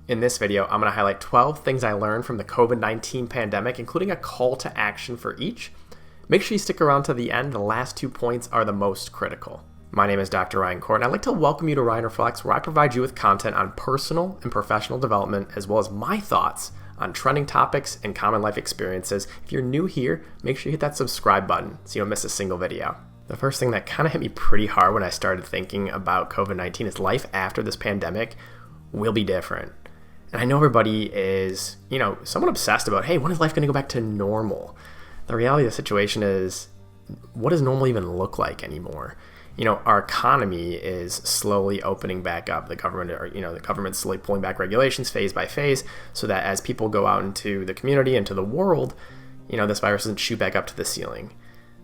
In this video, I'm going to highlight 12 things I learned from the COVID-19 pandemic, including a call to action for each. Make sure you stick around to the end. The last 2 points are the most critical. My name is Dr. Ryan Court, and I'd like to welcome you to Ryan Reflects, where I provide you with content on personal and professional development, as well as my thoughts on trending topics and common life experiences. If you're new here, make sure you hit that subscribe button so you don't miss a single video. The first thing that kind of hit me pretty hard when I started thinking about COVID-19 is life after this pandemic will be different. And I know everybody is, somewhat obsessed about, hey, when is life going to go back to normal? The reality of the situation is, what does normal even look like anymore? Our economy is slowly opening back up. The government's slowly pulling back regulations phase by phase, so that as people go out into the community, into the world, this virus doesn't shoot back up to the ceiling.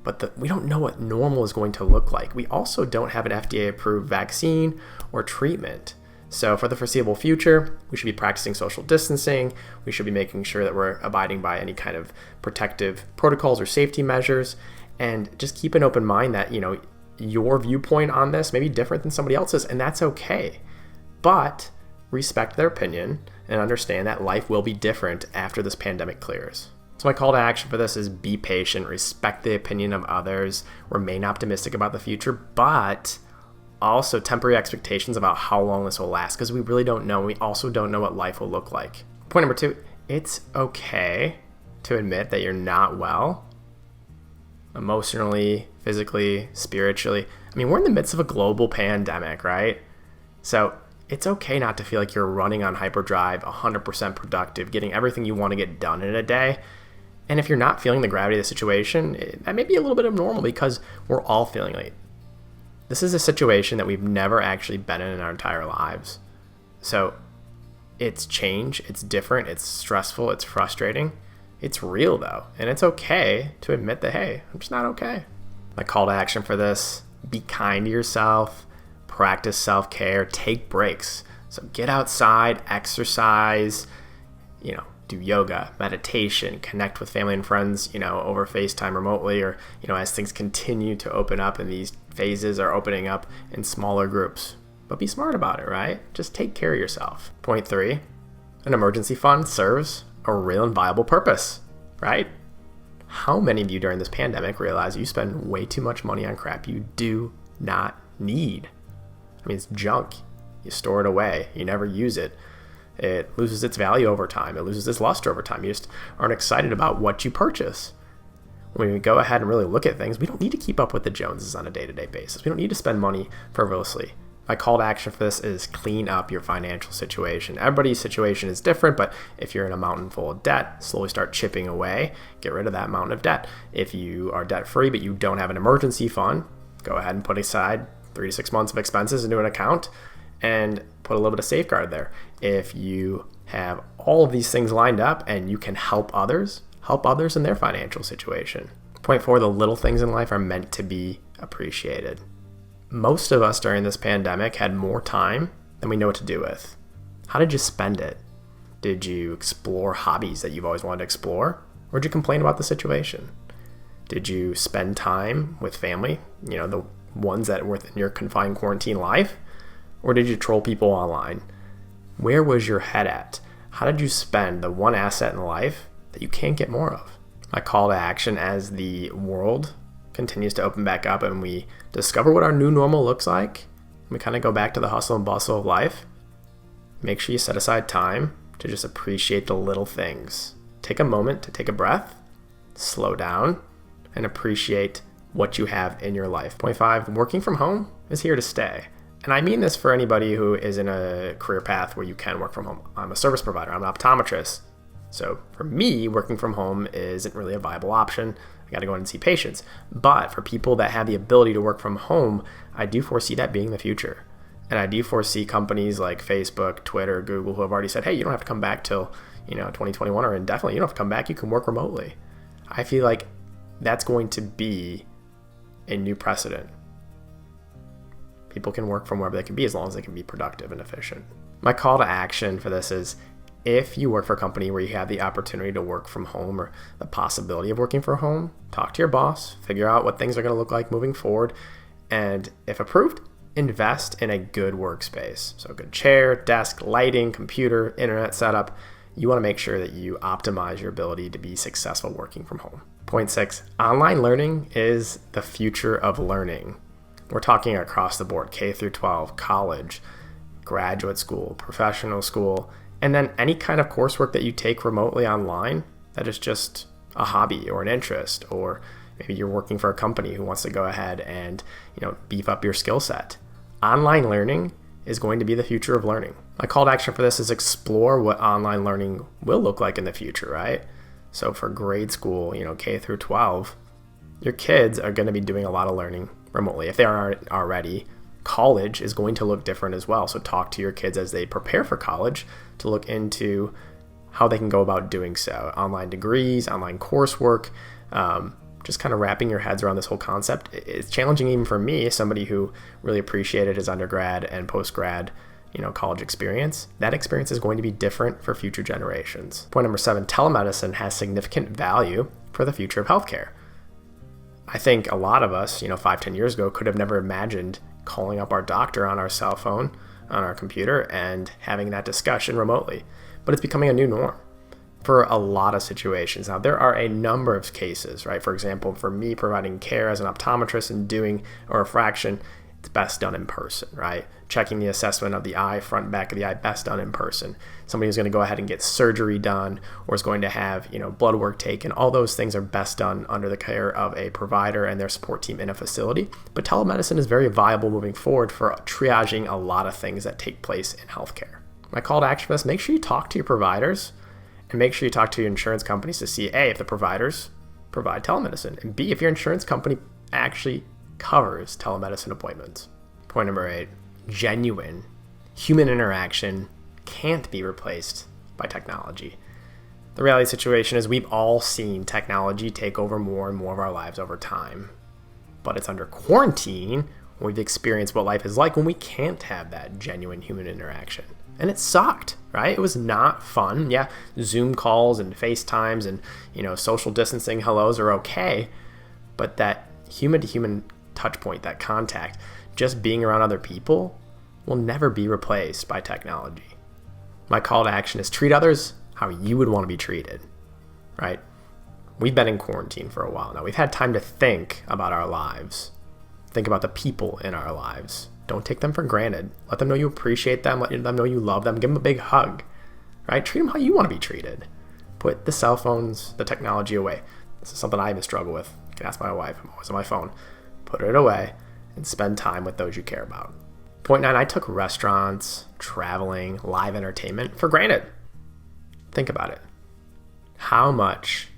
But we don't know what normal is going to look like. We also don't have an FDA-approved vaccine or treatment. So for the foreseeable future, we should be practicing social distancing. We should be making sure that we're abiding by any kind of protective protocols or safety measures. And just keep an open mind that, your viewpoint on this may be different than somebody else's, and that's okay. But respect their opinion and understand that life will be different after this pandemic clears. So my call to action for this is be patient, respect the opinion of others, remain optimistic about the future, but also temper your expectations about how long this will last, because we really don't know. We also don't know what life will look like. Point number 2, it's okay to admit that you're not well, emotionally, physically, spiritually. We're in the midst of a global pandemic, right? So it's okay not to feel like you're running on hyperdrive, 100% productive, getting everything you want to get done in a day. And if you're not feeling the gravity of the situation, that may be a little bit abnormal, because we're all feeling it. This is a situation that we've never actually been in our entire lives. So it's change, it's different, it's stressful, it's frustrating. It's real though, and it's okay to admit that, hey, I'm just not okay. My call to action for this, be kind to yourself, practice self-care, take breaks. So get outside, exercise, do yoga, meditation, connect with family and friends, over FaceTime remotely, or, as things continue to open up and these phases are opening up in smaller groups. But be smart about it, right? Just take care of yourself. Point 3, an emergency fund serves a real and viable purpose, right? How many of you during this pandemic realize you spend way too much money on crap you do not need? It's junk. You store it away. You never use it. It loses its value over time. It loses its luster over time. You just aren't excited about what you purchase. When we go ahead and really look at things, we don't need to keep up with the Joneses on a day-to-day basis. We don't need to spend money frivolously. My call to action for this is clean up your financial situation. Everybody's situation is different, but if you're in a mountain full of debt, slowly start chipping away. Get rid of that mountain of debt. If you are debt-free but you don't have an emergency fund, go ahead and put aside 3 to 6 months of expenses into an account and put a little bit of safeguard there. If you have all of these things lined up and you can help others in their financial situation. Point 4, the little things in life are meant to be appreciated. Most of us during this pandemic had more time than we know what to do with. How did you spend it? Did you explore hobbies that you've always wanted to explore? Or did you complain about the situation? Did you spend time with family, the ones that were in your confined quarantine life? Or did you troll people online? Where was your head at? How did you spend the one asset in life that you can't get more of? My call to action as the world continues to open back up and we discover what our new normal looks like, we kind of go back to the hustle and bustle of life. Make sure you set aside time to just appreciate the little things. Take a moment to take a breath, slow down, and appreciate what you have in your life. Point 5, working from home is here to stay. And I mean this for anybody who is in a career path where you can work from home. I'm a service provider. I'm an optometrist. So for me, working from home isn't really a viable option. I got to go in and see patients. But for people that have the ability to work from home, I do foresee that being the future. And I do foresee companies like Facebook, Twitter, Google, who have already said, hey, you don't have to come back till 2021 or indefinitely. You don't have to come back. You can work remotely. I feel like that's going to be a new precedent. People can work from wherever they can be as long as they can be productive and efficient. My call to action for this is, if you work for a company where you have the opportunity to work from home or the possibility of working from home, talk to your boss, figure out what things are going to look like moving forward, and if approved, invest in a good workspace. So a good chair, desk, lighting, computer, internet setup. You want to make sure that you optimize your ability to be successful working from home. Point 6, online learning is the future of learning. We're talking across the board, K through 12, college, graduate school, professional school, and then any kind of coursework that you take remotely online that is just a hobby or an interest, or maybe you're working for a company who wants to go ahead and, beef up your skill set. Online learning is going to be the future of learning. My call to action for this is explore what online learning will look like in the future, right? So for grade school, K through 12, your kids are going to be doing a lot of learning remotely. If they aren't already, college is going to look different as well. So talk to your kids as they prepare for college to look into how they can go about doing so. Online degrees, online coursework, just kind of wrapping your heads around this whole concept. It's challenging even for me, somebody who really appreciated his undergrad and post-grad, college experience. That experience is going to be different for future generations. Point number 7, telemedicine has significant value for the future of healthcare. I think a lot of us, 5-10 years ago, could have never imagined calling up our doctor on our cell phone, on our computer, and having that discussion remotely. But it's becoming a new norm for a lot of situations. Now, there are a number of cases, right? For example, for me providing care as an optometrist and doing a refraction, it's best done in person, right? Checking the assessment of the eye, front and back of the eye, best done in person. Somebody who's going to go ahead and get surgery done or is going to have, blood work taken, all those things are best done under the care of a provider and their support team in a facility. But telemedicine is very viable moving forward for triaging a lot of things that take place in healthcare. My call to action for this, make sure you talk to your providers and make sure you talk to your insurance companies to see, A, if the providers provide telemedicine, and B, if your insurance company actually covers telemedicine appointments. Point number 8, genuine human interaction can't be replaced by technology. The reality situation is we've all seen technology take over more and more of our lives over time. But it's under quarantine when we've experienced what life is like when we can't have that genuine human interaction. And it sucked, right? It was not fun. Yeah, Zoom calls and FaceTimes and, social distancing hellos are okay. But that human-to-human touch point, that contact, just being around other people will never be replaced by technology. My call to action is treat others how you would want to be treated, right? We've been in quarantine for a while now. We've had time to think about our lives, think about the people in our lives. Don't take them for granted. Let them know you appreciate them. Let them know you love them. Give them a big hug, right? Treat them how you want to be treated. Put the cell phones, the technology away. This is something I even struggle with. You can ask my wife. I'm always on my phone. Put it away and spend time with those you care about. Point 9, I took restaurants, traveling, live entertainment for granted. Think about it. How much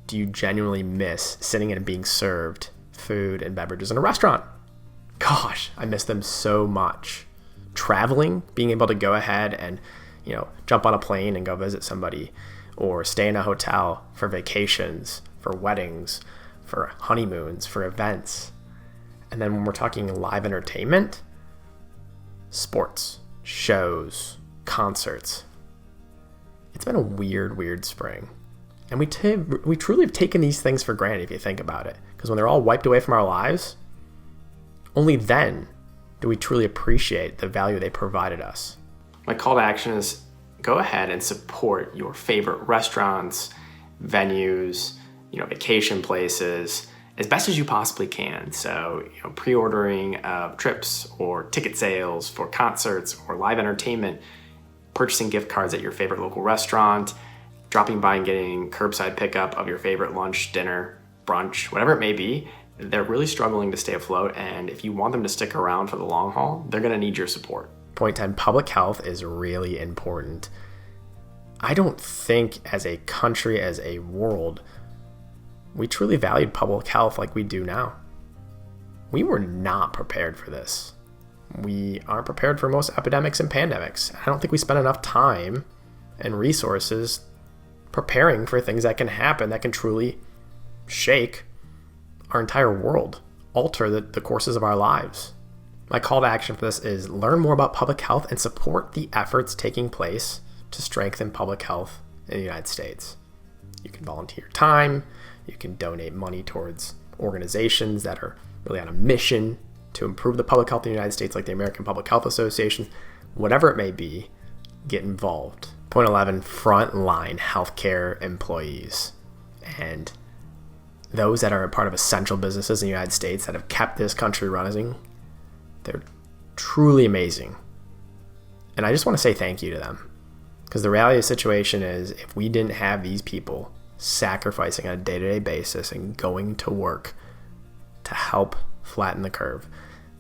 do you genuinely miss sitting and being served food and beverages in a restaurant? Gosh, I miss them so much. Traveling, being able to go ahead and, jump on a plane and go visit somebody, or stay in a hotel for vacations, for weddings, for honeymoons, for events. And then when we're talking live entertainment, sports, shows, concerts. It's been a weird spring. And we truly have taken these things for granted if you think about it. Because when they're all wiped away from our lives, only then do we truly appreciate the value they provided us. My call to action is go ahead and support your favorite restaurants, venues, vacation places as best as you possibly can. So, pre-ordering trips or ticket sales for concerts or live entertainment, purchasing gift cards at your favorite local restaurant, dropping by and getting curbside pickup of your favorite lunch, dinner, brunch, whatever it may be. They're really struggling to stay afloat, and if you want them to stick around for the long haul, they're going to need your support. Point 10, public health is really important. I don't think as a country, as a world, we truly valued public health like we do now. We were not prepared for this. We aren't prepared for most epidemics and pandemics. I don't think we spent enough time and resources preparing for things that can happen that can truly shake our entire world, alter the courses of our lives. My call to action for this is learn more about public health and support the efforts taking place to strengthen public health in the United States. You can volunteer time, you can donate money towards organizations that are really on a mission to improve the public health in the United States, like the American Public Health Association, whatever it may be, get involved. Point 11, frontline healthcare employees and those that are a part of essential businesses in the United States that have kept this country running. They're truly amazing. And I just want to say thank you to them, because the reality of the situation is, if we didn't have these people sacrificing on a day-to-day basis and going to work to help flatten the curve,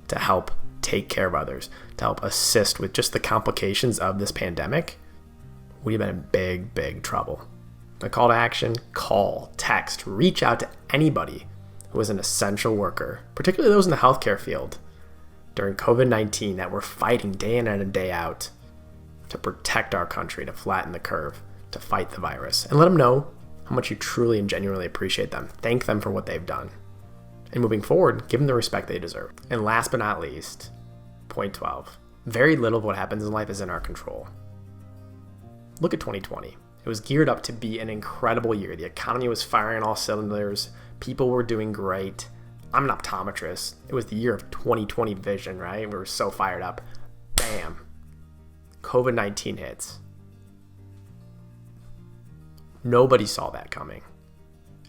to help take care of others, to help assist with just the complications of this pandemic, we'd have been in big, big trouble. A call to action: call, text, reach out to anybody who is an essential worker, particularly those in the healthcare field during COVID-19 that were fighting day in and day out to protect our country, to flatten the curve, to fight the virus. And let them know how much you truly and genuinely appreciate them. Thank them for what they've done. And moving forward, give them the respect they deserve. And last but not least, point 12, very little of what happens in life is in our control. Look at 2020. It was geared up to be an incredible year. The economy was firing on all cylinders. People were doing great. I'm an optometrist. It was the year of 2020 vision, right? We were so fired up. Bam. COVID-19 hits. Nobody saw that coming.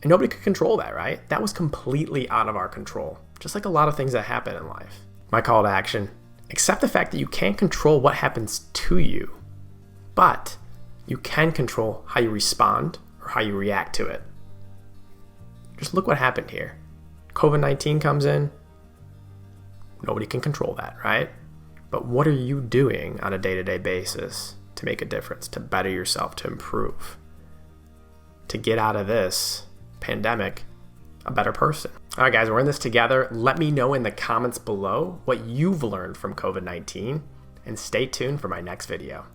And nobody could control that, right? That was completely out of our control, just like a lot of things that happen in life. My call to action: accept the fact that you can't control what happens to you, but you can control how you respond or how you react to it. Just look what happened here. COVID-19 comes in. Nobody can control that, right? But what are you doing on a day-to-day basis to make a difference, to better yourself, to improve, to get out of this pandemic a better person? All right, guys, we're in this together. Let me know in the comments below what you've learned from COVID-19, and stay tuned for my next video.